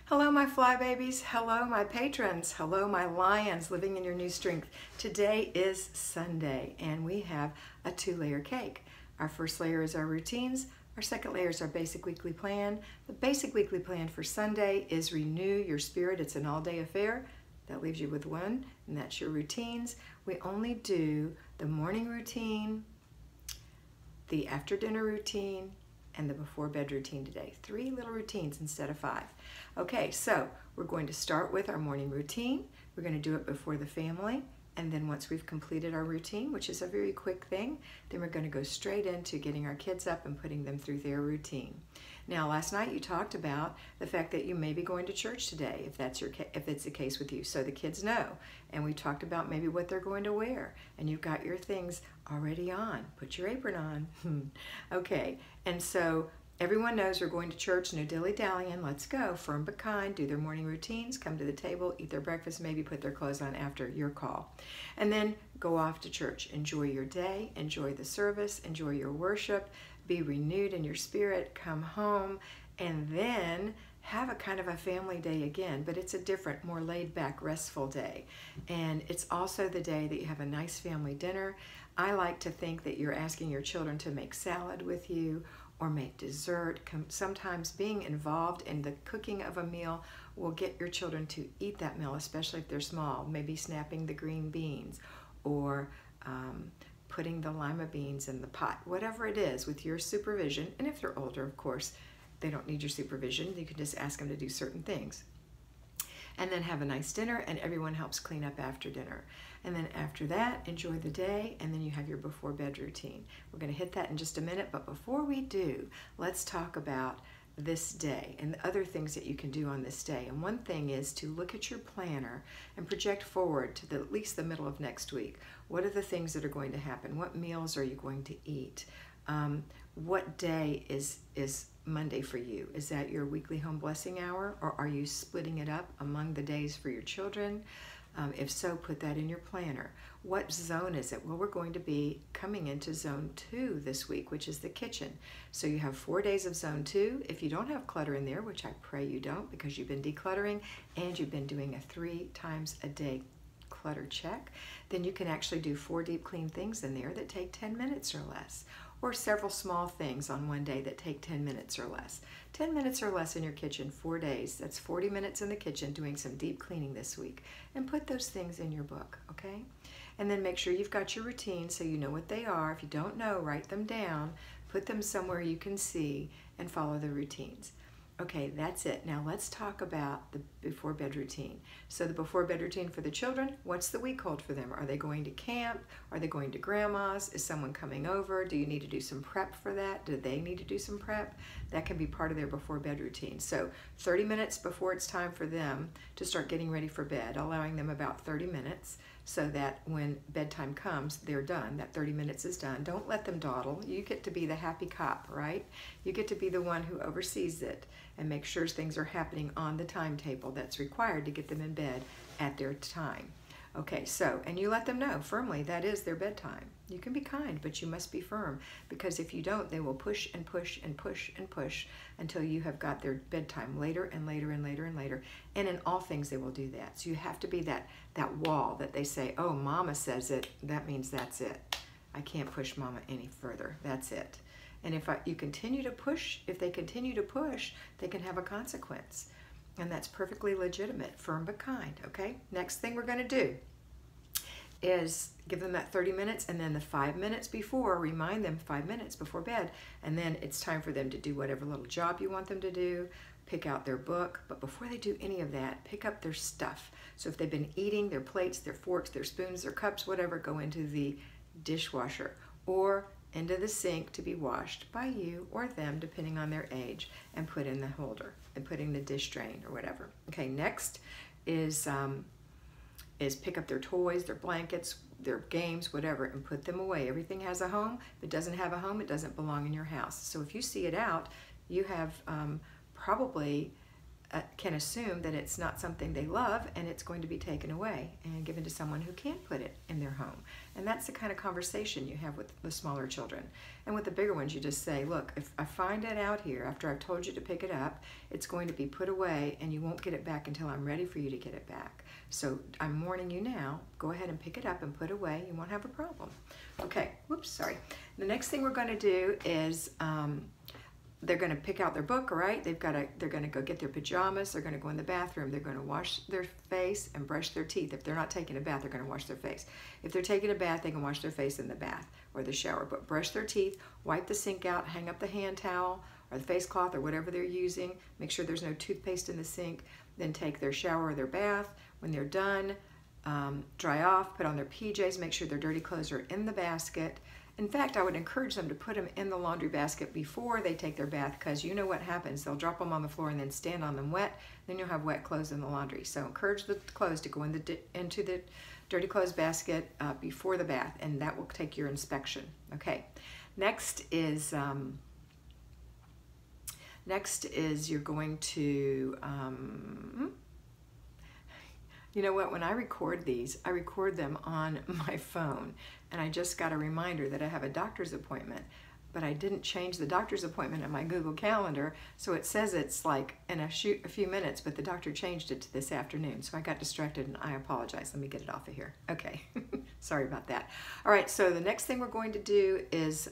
Hello, my fly babies. Hello, my patrons. Hello, my lions living in your new strength. Today is Sunday, and we have a two-layer cake. Our first layer is our routines. Our second layer is our basic weekly plan. The basic weekly plan for Sunday is renew your spirit. It's an all-day affair. That leaves you with one, and that's your routines. We only do the morning routine, the after dinner routine, and the before bed routine today. 3 little routines instead of 5. Okay, so we're going to start with our morning routine. We're going to do it before the family, and then once we've completed our routine, which is a very quick thing, then we're going to go straight into getting our kids up and putting them through their routine. Now, last night you talked about the fact that you may be going to church today, if it's the case with you, so the kids know. And we talked about maybe what they're going to wear, and you've got your things already on. Put your apron on. Okay, and so everyone knows we're going to church. No dilly-dallying. Let's go. Firm but kind. Do their morning routines. Come to the table. Eat their breakfast. Maybe put their clothes on after your call. And then go off to church. Enjoy your day. Enjoy the service. Enjoy your worship. Be renewed in your spirit. Come home. And then have a kind of a family day again, but it's a different, more laid-back, restful day. And it's also the day that you have a nice family dinner. I like to think that you're asking your children to make salad with you or make dessert. Sometimes being involved in the cooking of a meal will get your children to eat that meal, especially if they're small. Maybe snapping the green beans or putting the lima beans in the pot, whatever it is, with your supervision. And if they're older, of course, they don't need your supervision. You can just ask them to do certain things. And then have a nice dinner, and everyone helps clean up after dinner. And then after that, enjoy the day, and then you have your before bed routine. We're going to hit that in just a minute, but before we do, let's talk about this day and the other things that you can do on this day. And one thing is to look at your planner and project forward to at least the middle of next week. What are the things that are going to happen? What meals are you going to eat? What day is Monday for you? Is that your weekly home blessing hour, or are you splitting it up among the days for your children? If so, put that in your planner. What zone is it? Well, we're going to be coming into zone 2 this week, which is the kitchen. So you have 4 days of zone 2. If you don't have clutter in there, which I pray you don't because you've been decluttering and you've been doing a 3 times a day clutter check, then you can actually do 4 deep clean things in there that take 10 minutes or less, or several small things on one day that take 10 minutes or less. 10 minutes or less in your kitchen, 4 days. That's 40 minutes in the kitchen doing some deep cleaning this week. And put those things in your book, okay? And then make sure you've got your routine so you know what they are. If you don't know, write them down, put them somewhere you can see, and follow the routines. Okay, that's it. Now let's talk about the before bed routine. So the before bed routine for the children, what's the week hold for them? Are they going to camp? Are they going to grandma's? Is someone coming over? Do you need to do some prep for that? Do they need to do some prep? That can be part of their before bed routine. So 30 minutes before it's time for them to start getting ready for bed, allowing them about 30 minutes so that when bedtime comes, they're done. That 30 minutes is done. Don't let them dawdle. You get to be the happy cop, right? You get to be the one who oversees it and make sure things are happening on the timetable that's required to get them in bed at their time. Okay, so, and you let them know firmly that is their bedtime. You can be kind, but you must be firm, because if you don't, they will push and push and push and push until you have got their bedtime later and later and later and later. And in all things, they will do that. So you have to be that wall that they say, oh, mama says it, that means that's it. I can't push mama any further. That's it. And if you continue to push, if they continue to push, they can have a consequence. And that's perfectly legitimate, firm but kind, okay? Next thing we're going to do is give them that 30 minutes, and then the 5 minutes before, remind them 5 minutes before bed, and then it's time for them to do whatever little job you want them to do, pick out their book, but before they do any of that, pick up their stuff. So if they've been eating, their plates, their forks, their spoons, their cups, whatever, go into the dishwasher or into the sink to be washed by you or them, depending on their age, and put in the holder and put in the dish drain or whatever. Okay, next is pick up their toys, their blankets, their games, whatever, and put them away. Everything has a home. If it doesn't have a home, it doesn't belong in your house. So if you see it out, you have probably can assume that it's not something they love and it's going to be taken away and given to someone who can put it in their home. And that's the kind of conversation you have with the smaller children. And with the bigger ones, you just say, look, if I find it out here after I've told you to pick it up, it's going to be put away and you won't get it back until I'm ready for you to get it back. So I'm warning you now, go ahead and pick it up and put away. You won't have a problem. Okay, whoops, sorry. The next thing we're going to do is they're going to pick out their book, right? They're going to go get their pajamas. They're going to go in the bathroom. They're going to wash their face and brush their teeth. If they're not taking a bath, they're going to wash their face. If they're taking a bath, they can wash their face in the bath or the shower. But brush their teeth, wipe the sink out, hang up the hand towel or the face cloth or whatever they're using. Make sure there's no toothpaste in the sink. Then take their shower or their bath. When they're done, dry off, put on their PJs, make sure their dirty clothes are in the basket. In fact, I would encourage them to put them in the laundry basket before they take their bath, because you know what happens. They'll drop them on the floor and then stand on them wet. Then you'll have wet clothes in the laundry. So encourage the clothes to go into the dirty clothes basket before the bath, and that will take your inspection. Okay. Next is you're going to you know what, when I record these, I record them on my phone, and I just got a reminder that I have a doctor's appointment, but I didn't change the doctor's appointment in my Google Calendar, so it says it's like in a few minutes, but the doctor changed it to this afternoon, so I got distracted and I apologize. Let me get it off of here. Okay, sorry about that. All right, so the next thing we're going to do is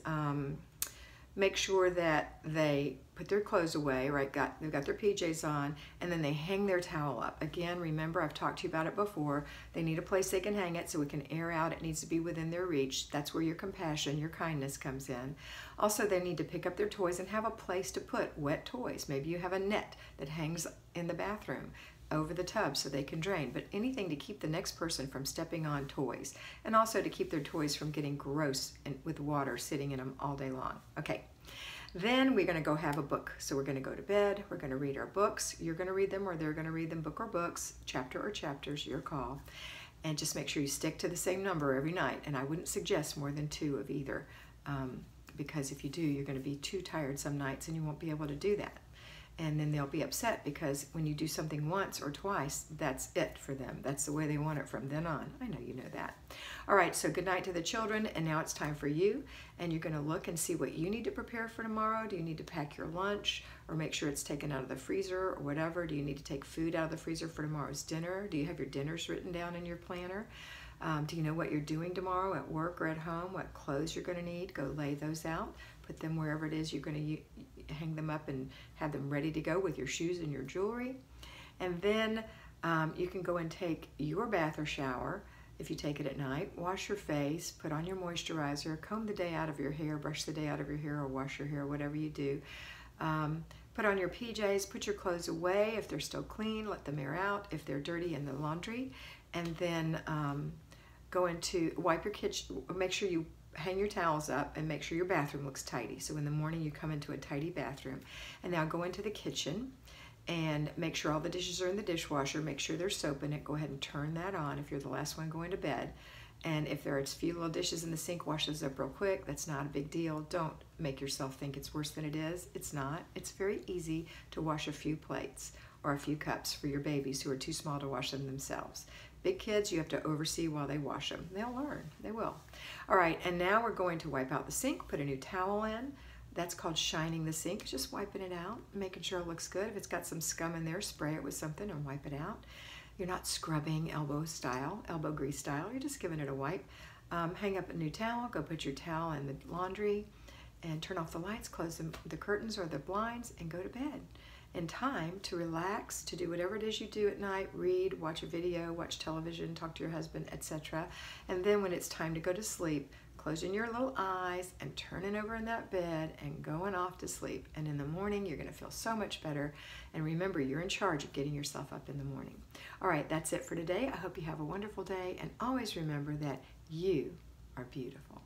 make sure that they put their clothes away, right? They've got their PJs on, and then they hang their towel up. Again, remember, I've talked to you about it before. They need a place they can hang it so it can air out. It needs to be within their reach. That's where your compassion, your kindness comes in. Also, they need to pick up their toys and have a place to put wet toys. Maybe you have a net that hangs in the bathroom over the tub so they can drain, but anything to keep the next person from stepping on toys, and also to keep their toys from getting gross and with water sitting in them all day long. Okay, then we're going to go have a book. So we're going to go to bed, we're going to read our books. You're going to read them or they're going to read them, book or books, chapter or chapters, your call. And just make sure you stick to the same number every night, and I wouldn't suggest more than 2 of either, because if you do, you're going to be too tired some nights and you won't be able to do that. And then they'll be upset because when you do something once or twice, that's it for them. That's the way they want it from then on. I know you know that. All right, so good night to the children, and now it's time for you. And you're going to look and see what you need to prepare for tomorrow. Do you need to pack your lunch or make sure it's taken out of the freezer or whatever? Do you need to take food out of the freezer for tomorrow's dinner? Do you have your dinners written down in your planner? Do you know what you're doing tomorrow at work or at home? What clothes you're going to need? Go lay those out. Put them wherever it is you're going to hang them up and have them ready to go with your shoes and your jewelry. And then you can go and take your bath or shower if you take it at night. Wash your face, put on your moisturizer, comb the day out of your hair, brush the day out of your hair, or wash your hair, whatever you do. Put on your PJs, put your clothes away. If they're still clean, let them air out. If they're dirty, in the laundry. And then go into, wipe your kitchen, make sure you hang your towels up and make sure your bathroom looks tidy. So in the morning you come into a tidy bathroom. And now go into the kitchen and make sure all the dishes are in the dishwasher. Make sure there's soap in it. Go ahead and turn that on if you're the last one going to bed. And if there are a few little dishes in the sink, wash those up real quick. That's not a big deal. Don't make yourself think it's worse than it is. It's not. It's very easy to wash a few plates or a few cups for your babies who are too small to wash them themselves. Big kids, you have to oversee while they wash them. They'll learn. They will. All right, and now we're going to wipe out the sink, put a new towel in. That's called shining the sink. Just wiping it out, making sure it looks good. If it's got some scum in there, spray it with something and wipe it out. You're not scrubbing elbow grease style. You're just giving it a wipe. Hang up a new towel. Go put your towel in the laundry and turn off the lights, close the curtains or the blinds, and go to bed. And time to relax, to do whatever it is you do at night, read, watch a video, watch television, talk to your husband, etc. And then when it's time to go to sleep, closing your little eyes and turning over in that bed and going off to sleep. And in the morning, you're going to feel so much better. And remember, you're in charge of getting yourself up in the morning. All right, that's it for today. I hope you have a wonderful day. And always remember that you are beautiful.